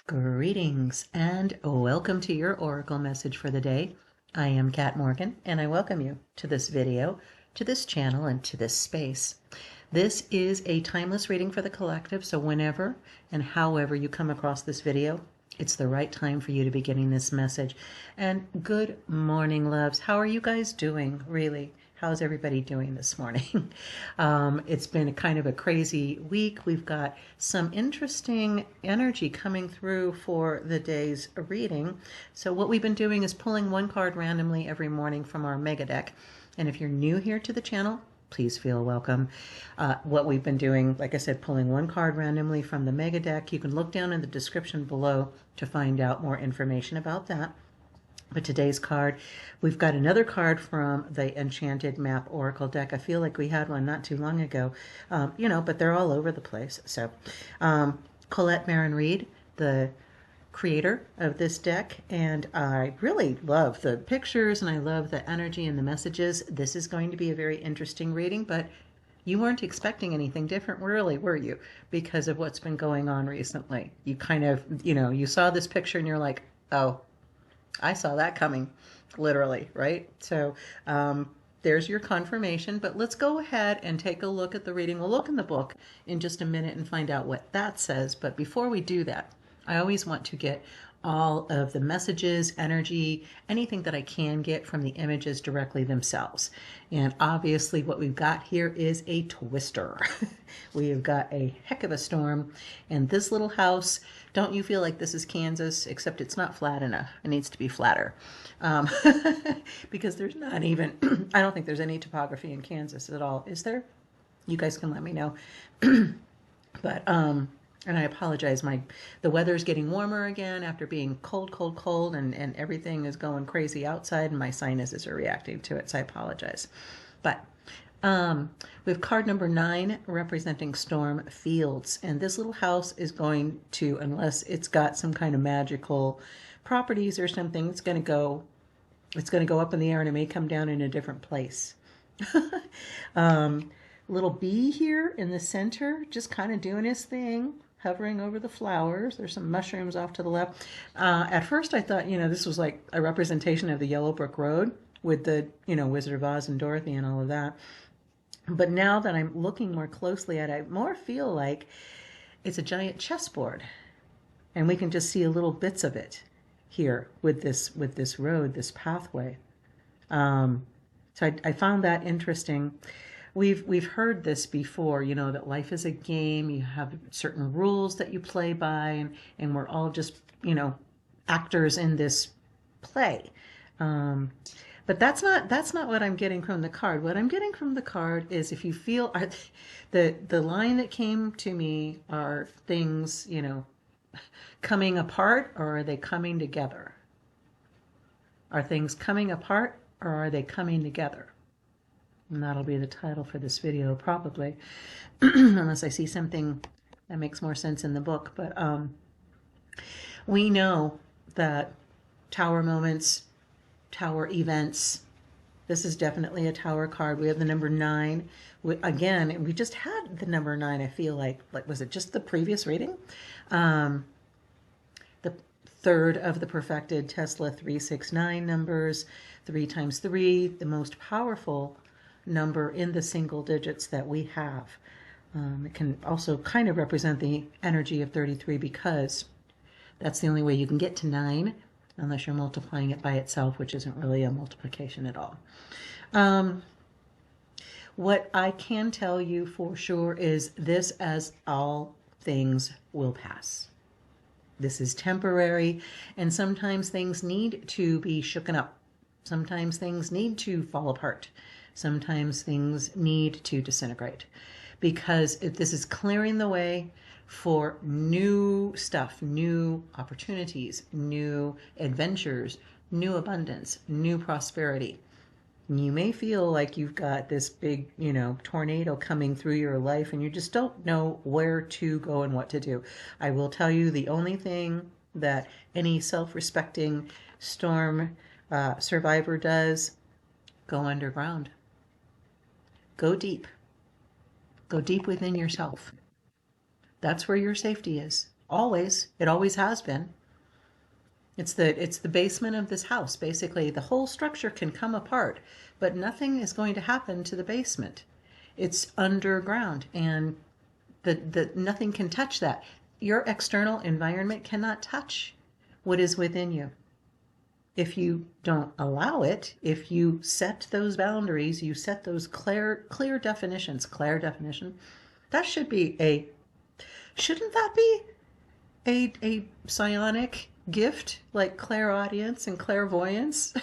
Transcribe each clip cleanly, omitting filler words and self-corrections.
Greetings and welcome to your Oracle message for the day. I am Kat Morgan and I welcome you to this video, to this channel, and to this space. This is a timeless reading for the collective, so whenever and however you come across this video, it's the right time for you to be getting this message. And good morning, loves. How are you guys doing, really? How's everybody doing this morning? It's been kind of a crazy week. We've got some interesting energy coming through for the day's reading. So what we've been doing is pulling one card randomly every morning from our mega deck. And if you're new here to the channel, please feel welcome. What we've been doing, like I said, pulling one card randomly from the mega deck. You can look down in the description below to find out more information about that. But today's card, we've got another card from the Enchanted Map Oracle deck. I feel like we had one not too long ago, but they're all over the place. So Colette Baron-Reid, the creator of this deck, and I really love the pictures and I love the energy and the messages. This is going to be a very interesting reading, but you weren't expecting anything different, really, were you? Because of what's been going on recently. You kind of, you saw this picture and you're like, oh, I saw that coming, literally, right? So there's your confirmation, but let's go ahead and take a look at the reading. We'll look in the book in just a minute and find out what that says. But before we do that, I always want to get all of the messages, energy, anything that I can get from the images directly themselves. And obviously what we've got here is a twister. We've got a heck of a storm, and this little house, don't you feel like this is Kansas, except it's not flat enough. It needs to be flatter. Because there's not even, I don't think there's any topography in Kansas at all. Is there? You guys can let me know. But, and I apologize, the weather's getting warmer again after being cold, and everything is going crazy outside, and my sinuses are reacting to it, so I apologize. But we have card number 9 representing Storm Fields, and this little house is going to, unless it's got some kind of magical properties or something, it's going to go up in the air, and it may come down in a different place. Little bee here in the center, just kind of doing his thing, hovering over the flowers. There's some mushrooms off to the left. At first I thought, this was like a representation of the Yellow Brick Road with the, Wizard of Oz and Dorothy and all of that. But now that I'm looking more closely at it, I more feel like it's a giant chessboard. And we can just see a little bits of it here with this road, this pathway. So I found that interesting. We've heard this before, that life is a game. You have certain rules that you play by, and we're all just, actors in this play. But that's not what I'm getting from the card. What I'm getting from the card is, if you feel, the line that came to me are things, coming apart, or are they coming together? Are things coming apart, or are they coming together? And that'll be the title for this video, probably, unless I see something that makes more sense in the book. But we know that tower moments, tower events, this is definitely a tower card. We have the number 9. Again, we just had the number 9, I feel like was it just the previous reading? The third of the perfected Tesla 369 numbers, 3 times 3, the most powerful number in the single digits that we have. It can also kind of represent the energy of 33, because that's the only way you can get to 9 unless you're multiplying it by itself, which isn't really a multiplication at all. What I can tell you for sure is this: as all things will pass. This is temporary, and sometimes things need to be shooken up. Sometimes things need to fall apart. Sometimes things need to disintegrate, because this is clearing the way for new stuff, new opportunities, new adventures, new abundance, new prosperity. You may feel like you've got this big, tornado coming through your life, and you just don't know where to go and what to do. I will tell you, the only thing that any self-respecting storm survivor does: go underground. Go deep. Go deep within yourself. That's where your safety is. Always. It always has been. It's the basement of this house. Basically, the whole structure can come apart, but nothing is going to happen to the basement. It's underground, and the nothing can touch that. Your external environment cannot touch what is within you. If you don't allow it, if you set those boundaries, you set those clear definitions, that shouldn't that be a psionic gift like clairaudience and clairvoyance?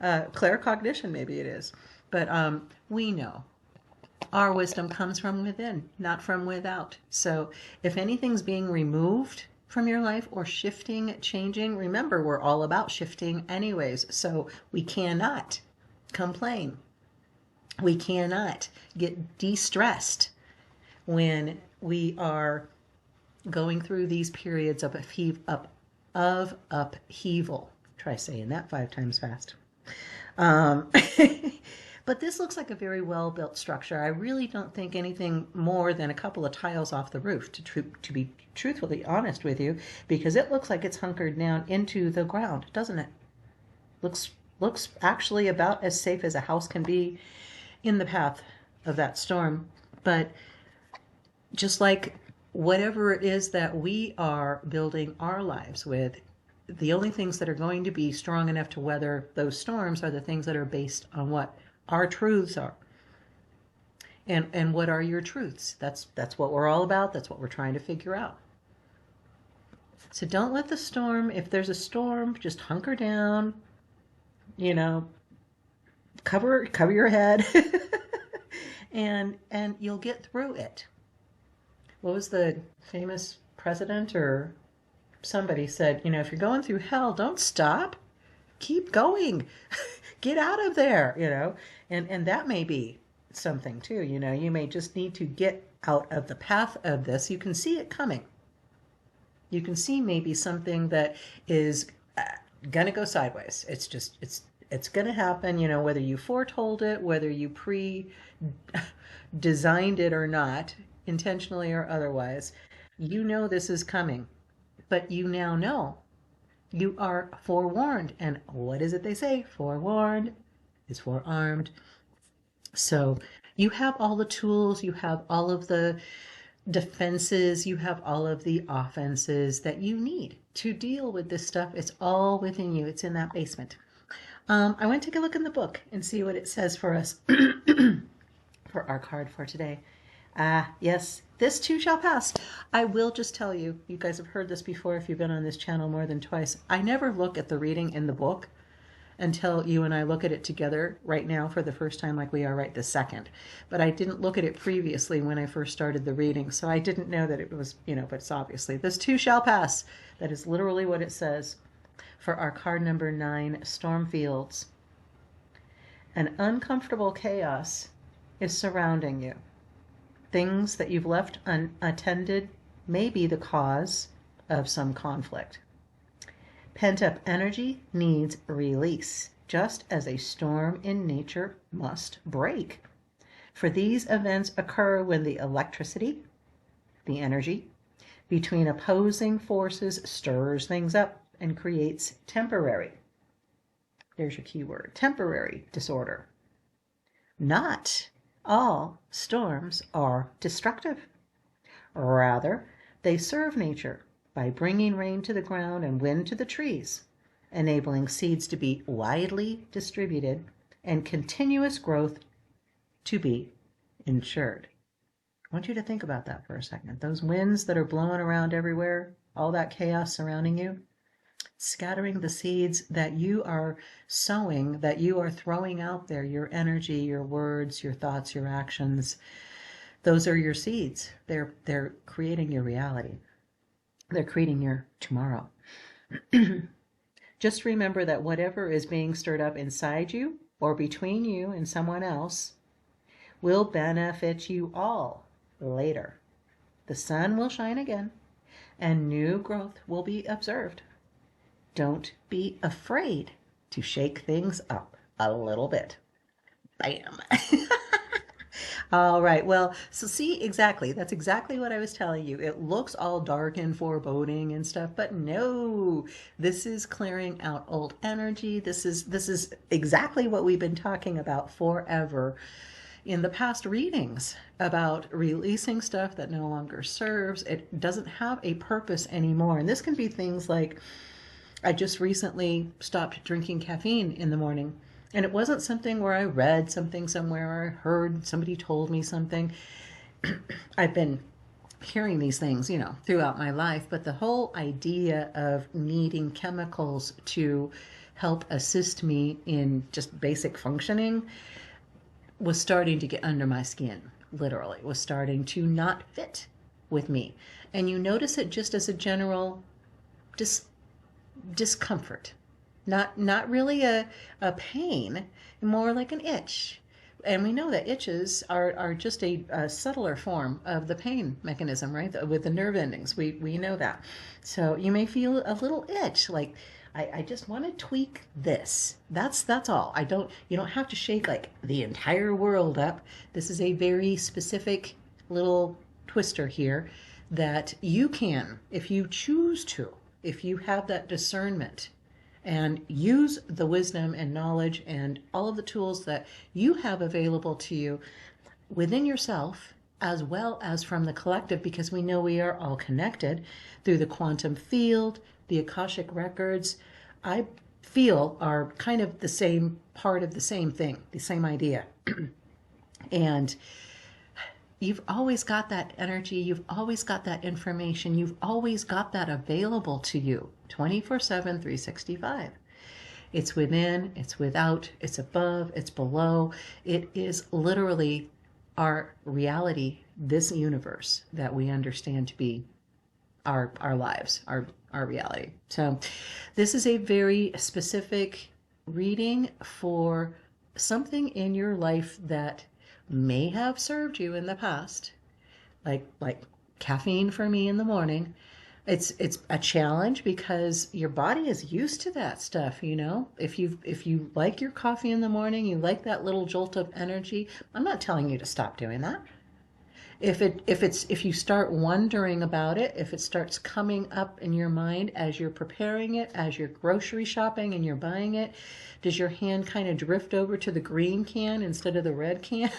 Claircognition, maybe it is. But we know our wisdom comes from within, not from without. So if anything's being removed from your life or shifting, changing, remember, we're all about shifting anyways. So we cannot complain. We cannot get de-stressed when we are going through these periods of upheaval. Try saying that 5 times fast. But this looks like a very well-built structure. I really don't think anything more than a couple of tiles off the roof, to be truthfully honest with you, because it looks like it's hunkered down into the ground, doesn't it? Looks actually about as safe as a house can be in the path of that storm. But just like whatever it is that we are building our lives with, the only things that are going to be strong enough to weather those storms are the things that are based on what our truths are. And what are your truths? That's what we're all about. That's what we're trying to figure out. So don't let the storm, if there's a storm, just hunker down, cover your head and you'll get through it. What was the famous president or somebody said, if you're going through hell, don't stop. Keep going. Get out of there, and that may be something too. You may just need to get out of the path of this. You can see it coming. You can see maybe something that is gonna go sideways. It's gonna happen, whether you foretold it, whether you designed it or not, intentionally or otherwise. This is coming, but you now know. You are forewarned. And what is it they say? Forewarned is forearmed. So you have all the tools, you have all of the defenses, you have all of the offenses that you need to deal with this stuff. It's all within you. It's in that basement. I want to take a look in the book and see what it says for us for our card for today. Yes, this too shall pass. I will just tell you, you guys have heard this before if you've been on this channel more than twice. I never look at the reading in the book until you and I look at it together right now for the first time, like we are right this second. But I didn't look at it previously when I first started the reading, so I didn't know that it was, but it's obviously, this too shall pass. That is literally what it says for our card number 9, Stormfields. An uncomfortable chaos is surrounding you. Things that you've left unattended may be the cause of some conflict. Pent-up energy needs release, just as a storm in nature must break. For these events occur when the electricity, the energy, between opposing forces stirs things up and creates temporary, there's your key word, temporary disorder. Not all storms are destructive. Rather, they serve nature by bringing rain to the ground and wind to the trees, enabling seeds to be widely distributed and continuous growth to be ensured. I want you to think about that for a second. Those winds that are blowing around everywhere, all that chaos surrounding you, scattering the seeds that you are sowing, that you are throwing out there, your energy, your words, your thoughts, your actions. Those are your seeds. They're creating your reality. They're creating your tomorrow. Just remember that whatever is being stirred up inside you or between you and someone else will benefit you all later. The sun will shine again and new growth will be observed. Don't be afraid to shake things up a little bit. Bam. All right. Well, so see, exactly. That's exactly what I was telling you. It looks all dark and foreboding and stuff, but no. This is clearing out old energy. This is exactly what we've been talking about forever in the past readings about releasing stuff that no longer serves. It doesn't have a purpose anymore. And this can be things like I just recently stopped drinking caffeine in the morning. And it wasn't something where I read something somewhere or I heard somebody told me something. I've been hearing these things, throughout my life, but the whole idea of needing chemicals to help assist me in just basic functioning was starting to get under my skin, literally. It was starting to not fit with me. And you notice it just as a general discomfort. Not really a pain, more like an itch. And we know that itches are just a subtler form of the pain mechanism, right? With the nerve endings. We know that. So you may feel a little itch, like I just want to tweak this. That's all. You don't have to shake like the entire world up. This is a very specific little twister here that you can, if you choose to, if you have that discernment and use the wisdom and knowledge and all of the tools that you have available to you within yourself, as well as from the collective, because we know we are all connected through the quantum field, the Akashic records, I feel are kind of the same part of the same thing, the same idea. And you've always got that energy, you've always got that information, you've always got that available to you 24/7, 365. It's within, it's without, it's above, it's below. It is literally our reality, this universe that we understand to be our lives, our reality. So this is a very specific reading for something in your life that may have served you in the past, like caffeine for me in the morning. It's a challenge because your body is used to that stuff, If you like your coffee in the morning, you like that little jolt of energy. I'm not telling you to stop doing that. If you start wondering about it, if it starts coming up in your mind as you're preparing it, as you're grocery shopping and you're buying it, does your hand kind of drift over to the green can instead of the red can?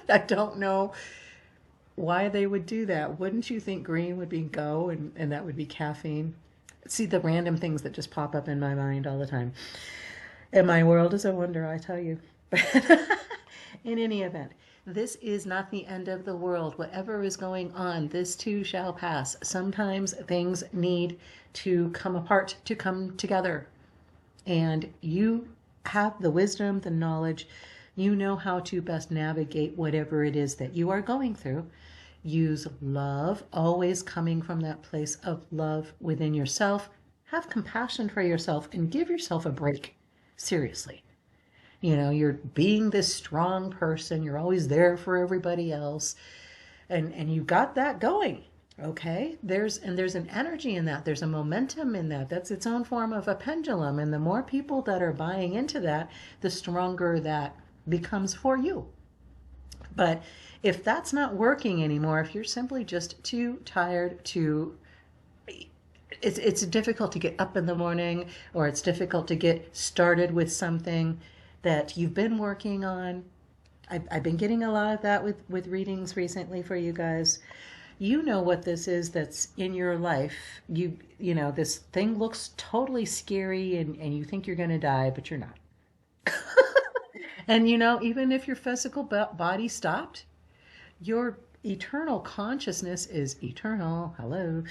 I don't know why they would do that. Wouldn't you think green would be go and that would be caffeine? See the random things that just pop up in my mind all the time. And my world is a wonder, I tell you. In any event, this is not the end of the world. Whatever is going on, this too shall pass. Sometimes things need to come apart to come together. And you have the wisdom, the knowledge. You know how to best navigate whatever it is that you are going through. Use love, always coming from that place of love within yourself. Have compassion for yourself and give yourself a break. Seriously. You're being this strong person. You're always there for everybody else. And you got that going. Okay? There's an energy in that. There's a momentum in that. That's its own form of a pendulum. And the more people that are buying into that, the stronger that becomes for you. But if that's not working anymore, if you're simply just too tired to, it's difficult to get up in the morning, or it's difficult to get started with something that you've been working on. I've been getting a lot of that with readings recently for you guys. You know what this is that's in your life. You know, this thing looks totally scary and you think you're going to die, but you're not. And even if your physical body stopped, your eternal consciousness is eternal. Hello.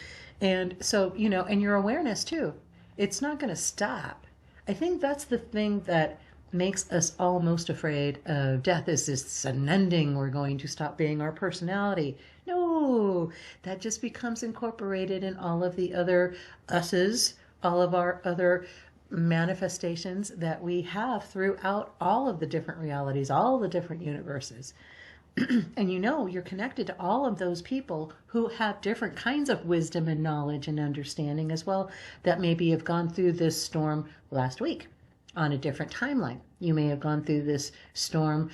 And so, and your awareness too, it's not going to stop. I think that's the thing that makes us all most afraid of death, is this an ending. We're going to stop being our personality. No, that just becomes incorporated in all of the other us's, all of our other manifestations that we have throughout all of the different realities, all the different universes. And you're connected to all of those people who have different kinds of wisdom and knowledge and understanding as well, that maybe have gone through this storm last week on a different timeline. You may have gone through this storm,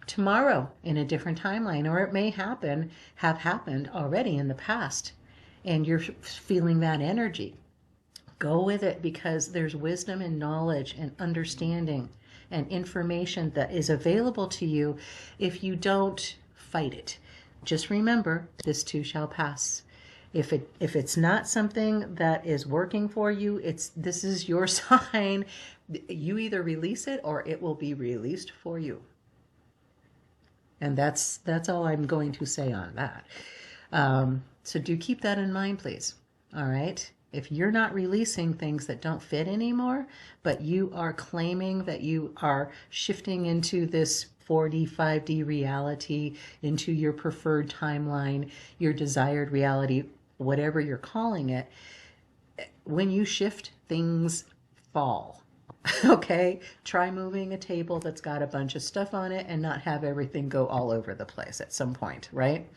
tomorrow in a different timeline, or it may have happened already in the past, and you're feeling that energy. Go with it, because there's wisdom and knowledge and understanding and information that is available to you if you don't fight it. Just remember, this too shall pass. If it's not something that is working for you, this is your sign. You either release it or it will be released for you. And that's all I'm going to say on that. So do keep that in mind, please. All right. If you're not releasing things that don't fit anymore, but you are claiming that you are shifting into this 4D, 5D reality, into your preferred timeline, your desired reality, whatever you're calling it, when you shift, things fall. Okay, try moving a table that's got a bunch of stuff on it and not have everything go all over the place at some point, right?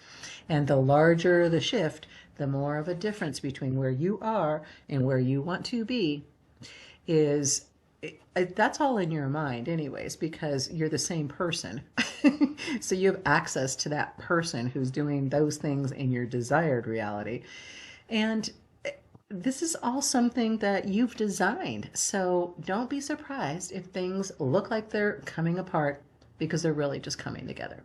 And the larger the shift, the more of a difference between where you are and where you want to be is. That's all in your mind anyways, because you're the same person. So you have access to that person who's doing those things in your desired reality. And this is all something that you've designed. So don't be surprised if things look like they're coming apart, because they're really just coming together.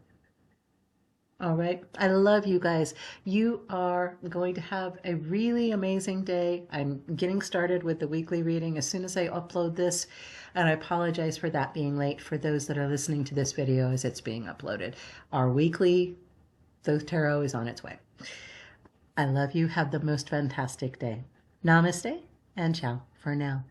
All right. I love you guys. You are going to have a really amazing day. I'm getting started with the weekly reading as soon as I upload this. And I apologize for that being late for those that are listening to this video as it's being uploaded. Our weekly Thoth Tarot is on its way. I love you. Have the most fantastic day. Namaste and ciao for now.